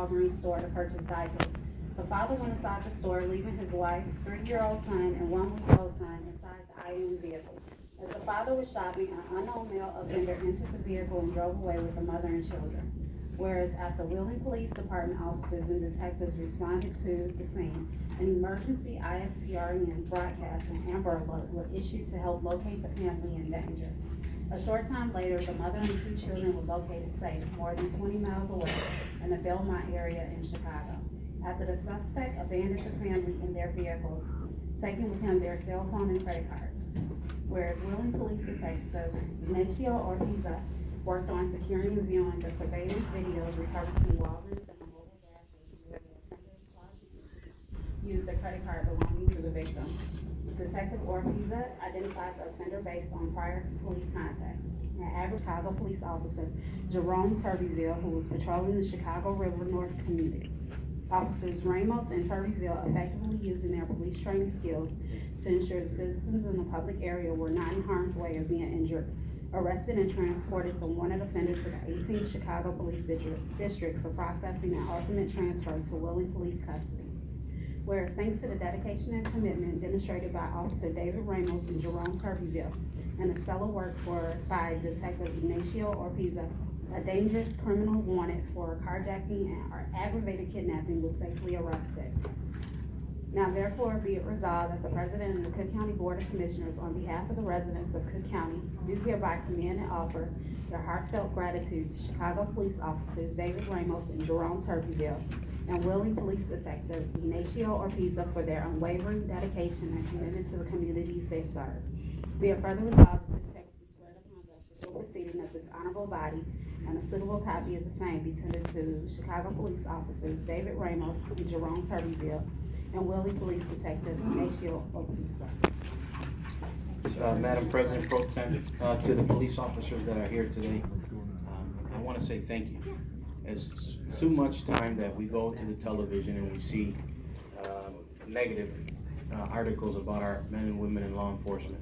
Walgreens store to purchase diapers. The father went inside the store, leaving his wife, 3-year-old son, and 1-week-old son inside the IM vehicle. As the father was shopping, an unknown male offender entered the vehicle and drove away with the mother and children. Whereas after Wheeling Police Department officers and detectives responded to the scene, an emergency ISPRN broadcast and Amber Alert were issued to help locate the family in danger. A short time later, the mother and 2 children were located safe more than 20 miles away in the Belmont area in Chicago. After the suspect abandoned the family in their vehicle, taking with him their cell phone and credit cards. Whereas Wheeling Police Detective Ignacio Ortiza worked on securing and viewing the surveillance videos recovered from Walgreens and the mobile gas station where the offenders charged used a credit card belonging to the victim. Detective Ortiza identified the offender based on prior police contacts. An average Chicago police officer, Jerome Turbeville, who was patrolling the Chicago River North community. Officers Ramos and Turbeville effectively using their police training skills to ensure the citizens in the public area were not in harm's way of being injured, arrested and transported the wanted offender to the 18th Chicago Police District for processing and ultimate transfer to Wheeling Police custody. Whereas thanks to the dedication and commitment demonstrated by Officer David Ramos and Jerome Turbeville, and the stellar work by Detective Ignacio Ortiza, a dangerous criminal wanted for carjacking or aggravated kidnapping was safely arrested. Now therefore be it resolved that the President of the Cook County Board of Commissioners, on behalf of the residents of Cook County, do hereby commend and offer their heartfelt gratitude to Chicago police officers David Ramos and Jerome Turbeville and Wheeling Police Detective Ignacio Ortiza for their unwavering dedication and commitment to the communities they serve. Be it further resolved that this text be spread upon the official proceeding of this honorable body, and a suitable copy of the same be tendered to Chicago police officers David Ramos and Jerome Turbeville and Wheeling Police Detective Ignacio Ortiza. Madam President Pro Tem, to the police officers that are here today, I want to say thank you. As so much time that we go to the television and we see negative articles about our men and women in law enforcement,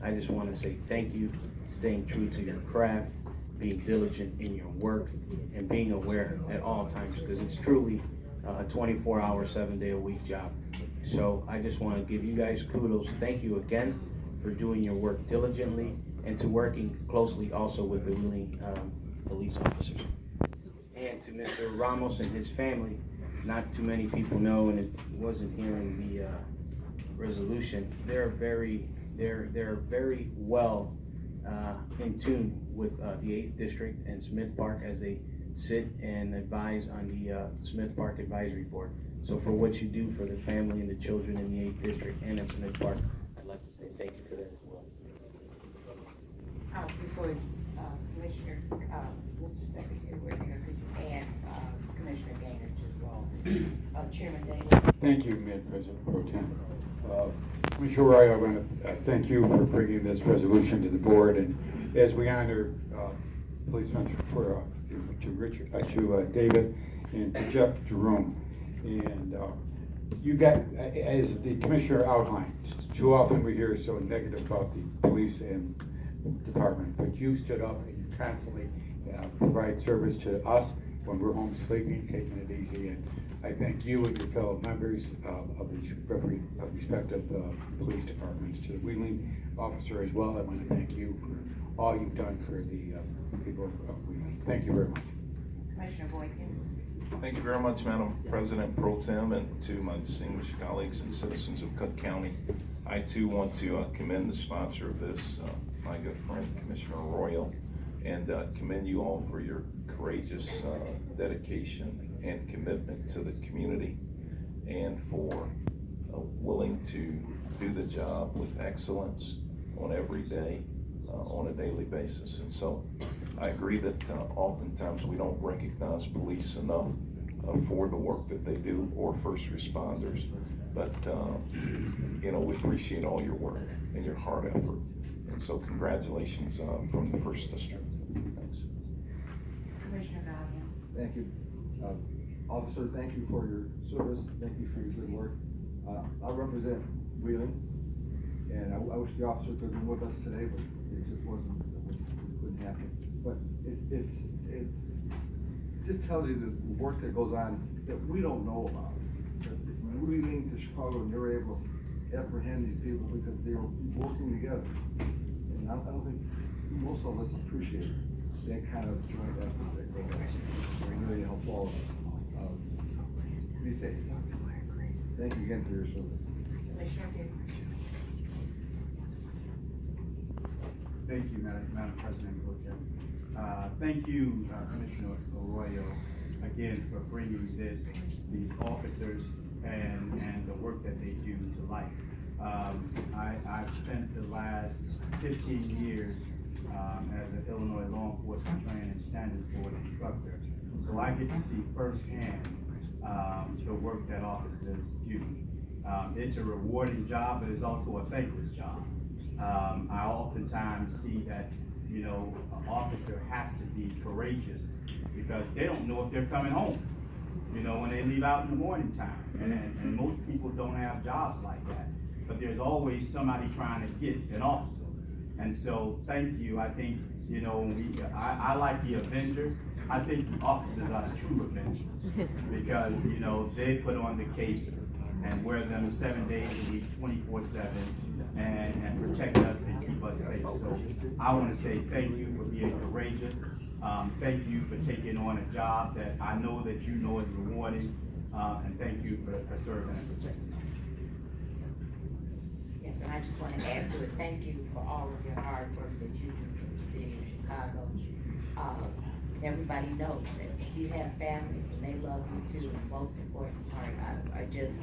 I just want to say thank you, staying true to your craft, being diligent in your work, and being aware at all times, because it's truly a 24-hour, 7-day-a-week job. So I just want to give you guys kudos. Thank you again for doing your work diligently and to working closely also with the Wheeling police officers. And to Mr. Ramos and his family, not too many people know, and it wasn't here in the resolution, they're very well in tune with the 8th District and Smith Park as they sit and advise on the Smith Park Advisory Board. So for what you do for the family and the children in the 8th District and at Smith Park, I'd like to say thank you for that as well. Before Commissioner, Mr. Secretary, we're here, could you add Commissioner Gaynor to the role? Chairman Davis. Thank you, Madam President Pro Tem. Commissioner Roy, I want to thank you for bringing this resolution to the board, and as we honor policemen to David and to Jerome, and you got, as the commissioner outlined, too often we hear so negative about the police and department, but you stood up and you constantly provide service to us when we're home sleeping, taking it easy, and I thank you and your fellow members of the respective police departments. To the Wheeling officer as well, I want to thank you for all you've done for the people of Wheeling. Thank you very much. Commissioner Boykin. Thank you very much, Madam President Pro Tem, and to my distinguished colleagues and citizens of Cook County. I too want to commend the sponsor of this, my good friend Commissioner Royal, and commend you all for your courageous dedication and commitment to the community, and for willing to do the job with excellence on every day, on a daily basis. And so I agree that oftentimes we don't recognize police enough for the work that they do, or first responders, but you know, we appreciate all your work and your hard effort. And so congratulations from the 1st District. Thanks. Commissioner Gosnell. Thank you. Officer, thank you for your service. Thank you for your good work. I represent Wheeling, and I wish the officer could have been with us today, but it just wasn't, it couldn't happen. But just tells you the work that goes on that we don't know about. That when we came to Chicago and they were able to apprehend these people because they were working together. And I don't think most of us appreciate that kind of joint effort that goes on. It really helps all of us. Be safe. Thank you again for your service. Commissioner Gainer. Thank you, Madam President Pro Tem. Thank you, Commissioner Arroyo, again, for bringing these officers and the work that they do to life. I've spent the last 15 years as an Illinois law enforcement training and standards board instructor. So I get to see firsthand the work that officers do. It's a rewarding job, but it's also a thankless job. I oftentimes see that, you know, an officer has to be courageous because they don't know if they're coming home, you know, when they leave out in the morning time. And most people don't have jobs like that. But there's always somebody trying to get an officer. And so, thank you. I think, you know, I like the Avengers. I think the officers are the true Avengers because, you know, they put on the capes and wear them 7 days a week, 24/7, and protect us and keep us safe. So I want to say thank you for being courageous. Thank you for taking on a job that I know that you know is rewarding, and thank you for serving and protecting us. Yes, and I just want to add to it, thank you for all of your hard work that you do for the city of Chicago. Everybody knows that you have families and they love you too. And most important part, I just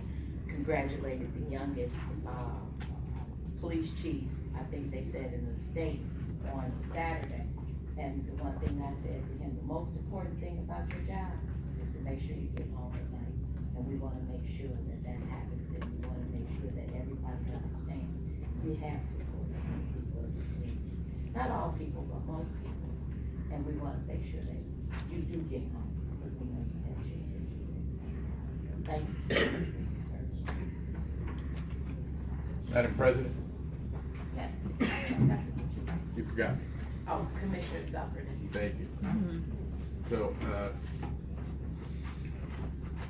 congratulated the youngest police chief, I think they said in the state on Saturday. And the one thing I said to him, the most important thing about your job is to make sure you get home at night. And we want to make sure that that happens, and we want to make sure that everybody understands we have support from people in the community. Not all people, but most people. And we want to make sure that you do get home, because we know you have children. So thank you so much for your service. Madam President, Yes. you forgot. Oh, Commissioner Suffolk. Thank you. So,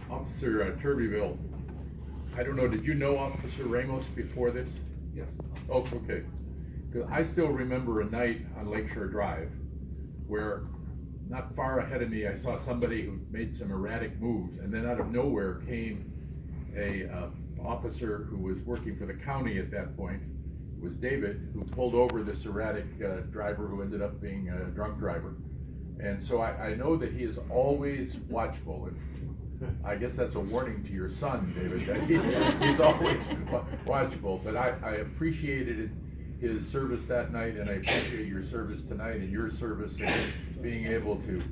Officer Turbeville, I don't know, did you know Officer Ramos before this? Yes. Oh, okay. Because I still remember a night on Lakeshore Drive where not far ahead of me, I saw somebody who made some erratic moves, and then out of nowhere came a officer who was working for the county at that point. It was David, who pulled over this erratic driver who ended up being a drunk driver. And so I know that he is always watchful. And I guess that's a warning to your son, David, that he's always watchful. But I appreciated his service that night, and I appreciate your service tonight and your service in being able to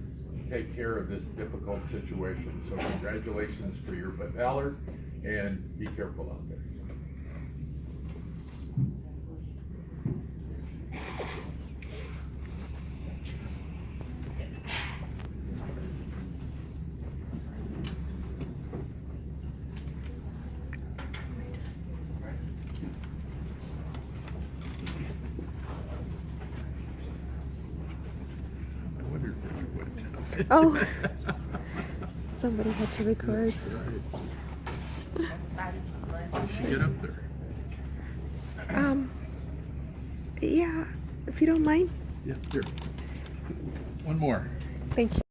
take care of this difficult situation. So congratulations for your valor, and be careful out there. Oh, somebody had to record. Get up there. Yeah, if you don't mind. Yeah, here. One more. Thank you.